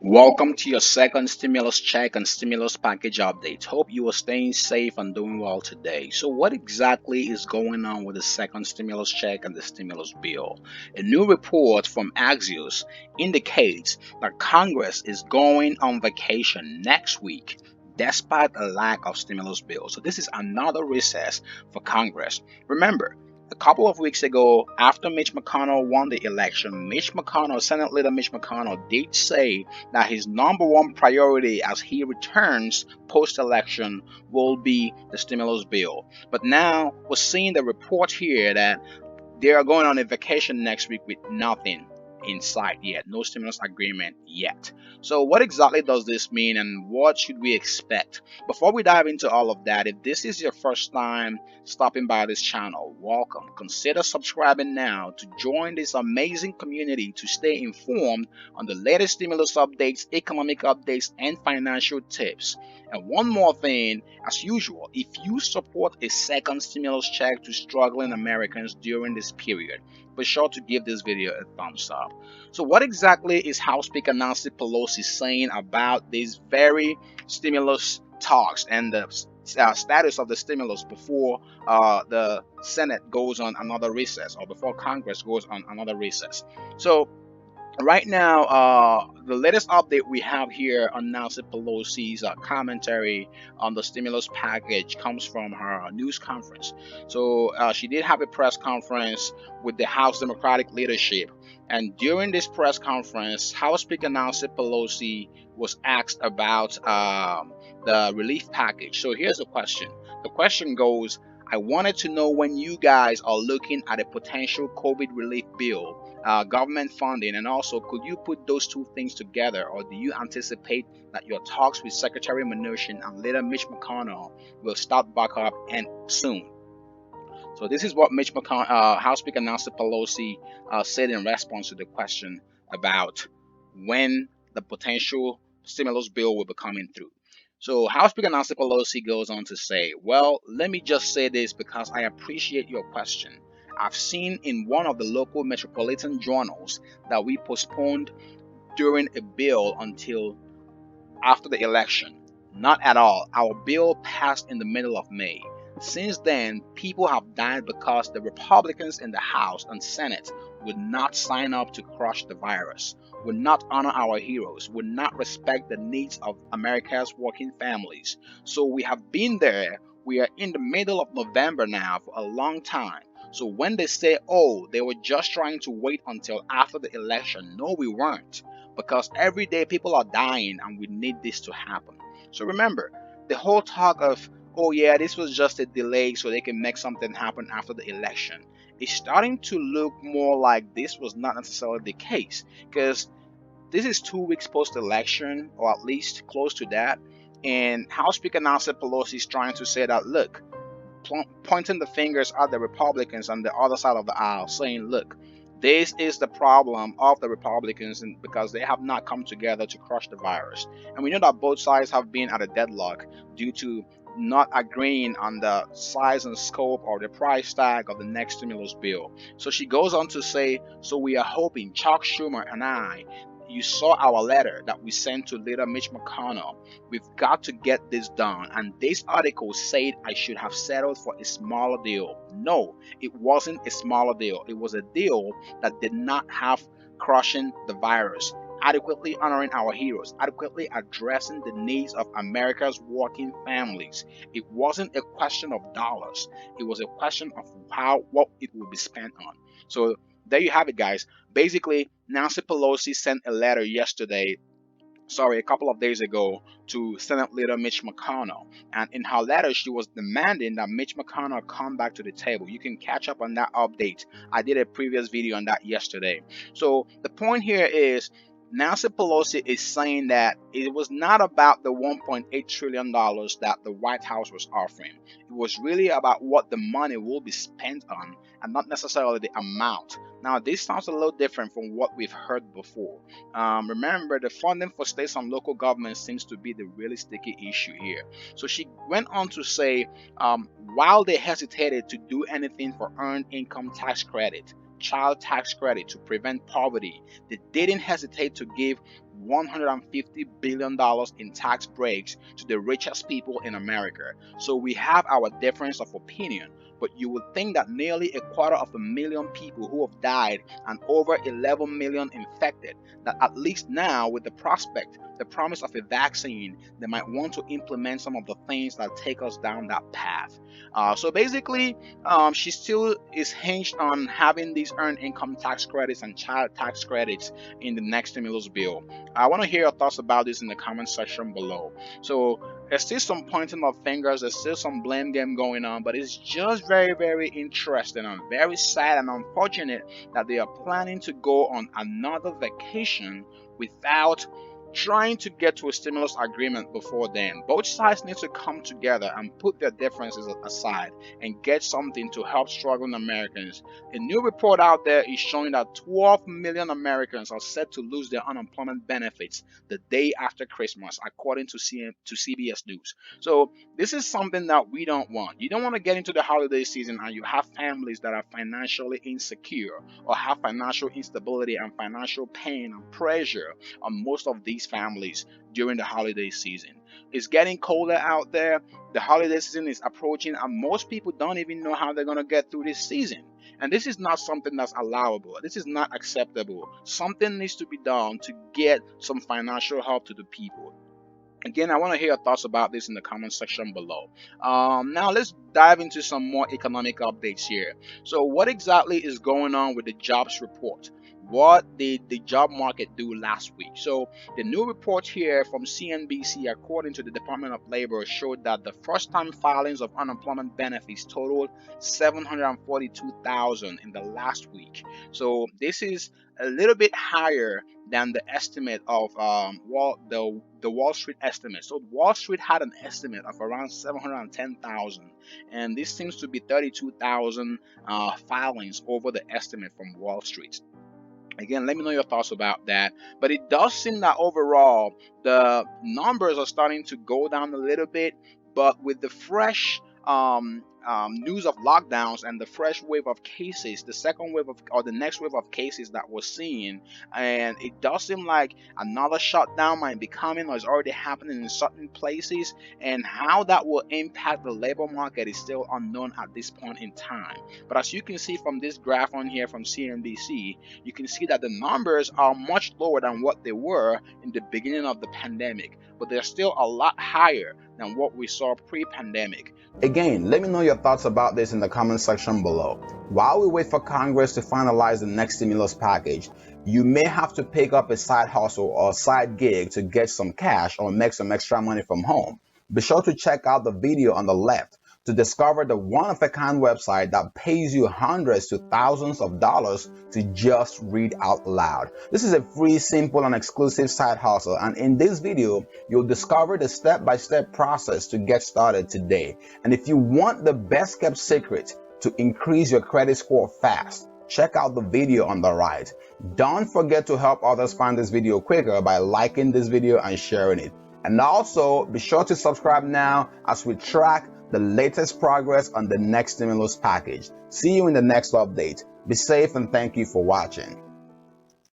Welcome to your second stimulus check and stimulus package update. Hope you are staying safe and doing well today. So, what exactly is going on with the second stimulus check and the stimulus bill? A new report from Axios indicates that Congress is going on vacation next week despite a lack of stimulus bill. So, this is another recess for Congress. Remember, a couple of weeks ago, after Mitch McConnell won the election, Senate Leader Mitch McConnell did say that his number one priority as he returns post election will be the stimulus bill. But now we're seeing the report here that they are going on a vacation next week with nothing in sight yet, no stimulus agreement yet. So, what exactly does this mean and what should we expect? Before we dive into all of that, if this is your first time stopping by this channel, welcome. Consider subscribing now to join this amazing community to stay informed on the latest stimulus updates, economic updates, and financial tips. And one more thing, as usual, if you support a second stimulus check to struggling Americans during this period, be sure to give this video a thumbs up. So, what exactly is House Speaker Nancy Pelosi saying about these very stimulus talks and the status of the stimulus before the Senate goes on another recess or before Congress goes on another recess? So, right now, the latest update we have here on Nancy Pelosi's commentary on the stimulus package comes from her news conference. So she did have a press conference with the House Democratic leadership, and during this press conference, House Speaker Nancy Pelosi was asked about the relief package. So here's the question. The question goes, I wanted to know when you guys are looking at a potential COVID relief bill, government funding, and also could you put those two things together, or do you anticipate that your talks with Secretary Mnuchin and later Mitch McConnell will start back up and soon? So this is what House Speaker Nancy Pelosi said in response to the question about when the potential stimulus bill will be coming through. So House Speaker Nancy Pelosi goes on to say, well, let me just say this because I appreciate your question. I've seen in one of the local metropolitan journals that we postponed during a bill until after the election. Not at all. Our bill passed in the middle of May. Since then, people have died because the Republicans in the House and Senate would not sign up to crush the virus, would not honor our heroes, would not respect the needs of America's working families. So we have been there. We are in the middle of November now for a long time. So when they say, oh, they were just trying to wait until after the election, no, we weren't, because every day people are dying and we need this to happen. So remember, the whole talk of, oh yeah, this was just a delay so they can make something happen after the election, is starting to look more like this was not necessarily the case, because this is 2 weeks post-election, or at least close to that, and House Speaker Nancy Pelosi is trying to say that, look, pointing the fingers at the Republicans on the other side of the aisle, saying, look, this is the problem of the Republicans, and because they have not come together to crush the virus. And we know that both sides have been at a deadlock due to not agreeing on the size and scope or the price tag of the next stimulus bill. So she goes on to say, so we are hoping, Chuck Schumer and I, you saw our letter that we sent to leader Mitch McConnell. We've got to get this done. And this article said I should have settled for a smaller deal. No, it wasn't a smaller deal. It was a deal that did not have crushing the virus, adequately honoring our heroes, adequately addressing the needs of America's working families. It wasn't a question of dollars. It was a question of what it would be spent on. So there you have it, guys. Basically, Nancy Pelosi sent a letter a couple of days ago, to Senate Leader Mitch McConnell. And in her letter, she was demanding that Mitch McConnell come back to the table. You can catch up on that update. I did a previous video on that yesterday. So the point here is, Nancy Pelosi is saying that it was not about the $1.8 trillion that the White House was offering. It was really about what the money will be spent on and not necessarily the amount. Now, this sounds a little different from what we've heard before. Remember, the funding for states and local governments seems to be the really sticky issue here. So she went on to say, while they hesitated to do anything for earned income tax credit, child tax credit to prevent poverty, they didn't hesitate to give $150 billion in tax breaks to the richest people in America. So we have our difference of opinion. But you would think that nearly 250,000 people who have died and over 11 million infected, that at least now with the promise of a vaccine, they might want to implement some of the things that take us down that path. So basically, she still is hinged on having these earned income tax credits and child tax credits in the next stimulus bill. I want to hear your thoughts about this in the comment section below. So there's still some pointing of fingers, there's still some blame game going on, but it's just very, very interesting and very sad and unfortunate that they are planning to go on another vacation without trying to get to a stimulus agreement before then. Both sides need to come together and put their differences aside and get something to help struggling Americans. A new report out there is showing that 12 million Americans are set to lose their unemployment benefits the day after Christmas, according to CBS News. So this is something that we don't want. You don't want to get into the holiday season and you have families that are financially insecure or have financial instability and financial pain and pressure on most of these families during the holiday season. It's getting colder out there. The holiday season is approaching, and most people don't even know how they're going to get through this season. And this is not something that's allowable. This is not acceptable. Something needs to be done to get some financial help to the people. Again, I want to hear your thoughts about this in the comment section below. Now, let's dive into some more economic updates here. So, what exactly is going on with the jobs report? What did the job market do last week? So, the new report here from CNBC, according to the Department of Labor, showed that the first-time filings of unemployment benefits totaled 742,000 in the last week. So, this is a little bit higher than the estimate of the Wall Street estimate. So Wall Street had an estimate of around 710,000, and this seems to be 32,000 filings over the estimate from Wall Street. Again, let me know your thoughts about that. But it does seem that overall the numbers are starting to go down a little bit. But with the fresh news of lockdowns and the fresh wave of cases, the second wave of or the next wave of cases that we're seeing, and it does seem like another shutdown might be coming or is already happening in certain places, and how that will impact the labor market is still unknown at this point in time. But as you can see from this graph on here from CNBC, you can see that the numbers are much lower than what they were in the beginning of the pandemic, but they're still a lot higher than what we saw pre-pandemic. Again, let me know your thoughts about this in the comment section below. While we wait for Congress to finalize the next stimulus package, you may have to pick up a side hustle or side gig to get some cash or make some extra money from home. Be sure to check out the video on the left to discover the one-of-a-kind website that pays you hundreds to thousands of dollars to just read out loud. This is a free, simple, and exclusive side hustle, and in this video, you'll discover the step-by-step process to get started today. And if you want the best-kept secret to increase your credit score fast, check out the video on the right. Don't forget to help others find this video quicker by liking this video and sharing it. And also, be sure to subscribe now as we track the latest progress on the next stimulus package. See you in the next update. Be safe and thank you for watching.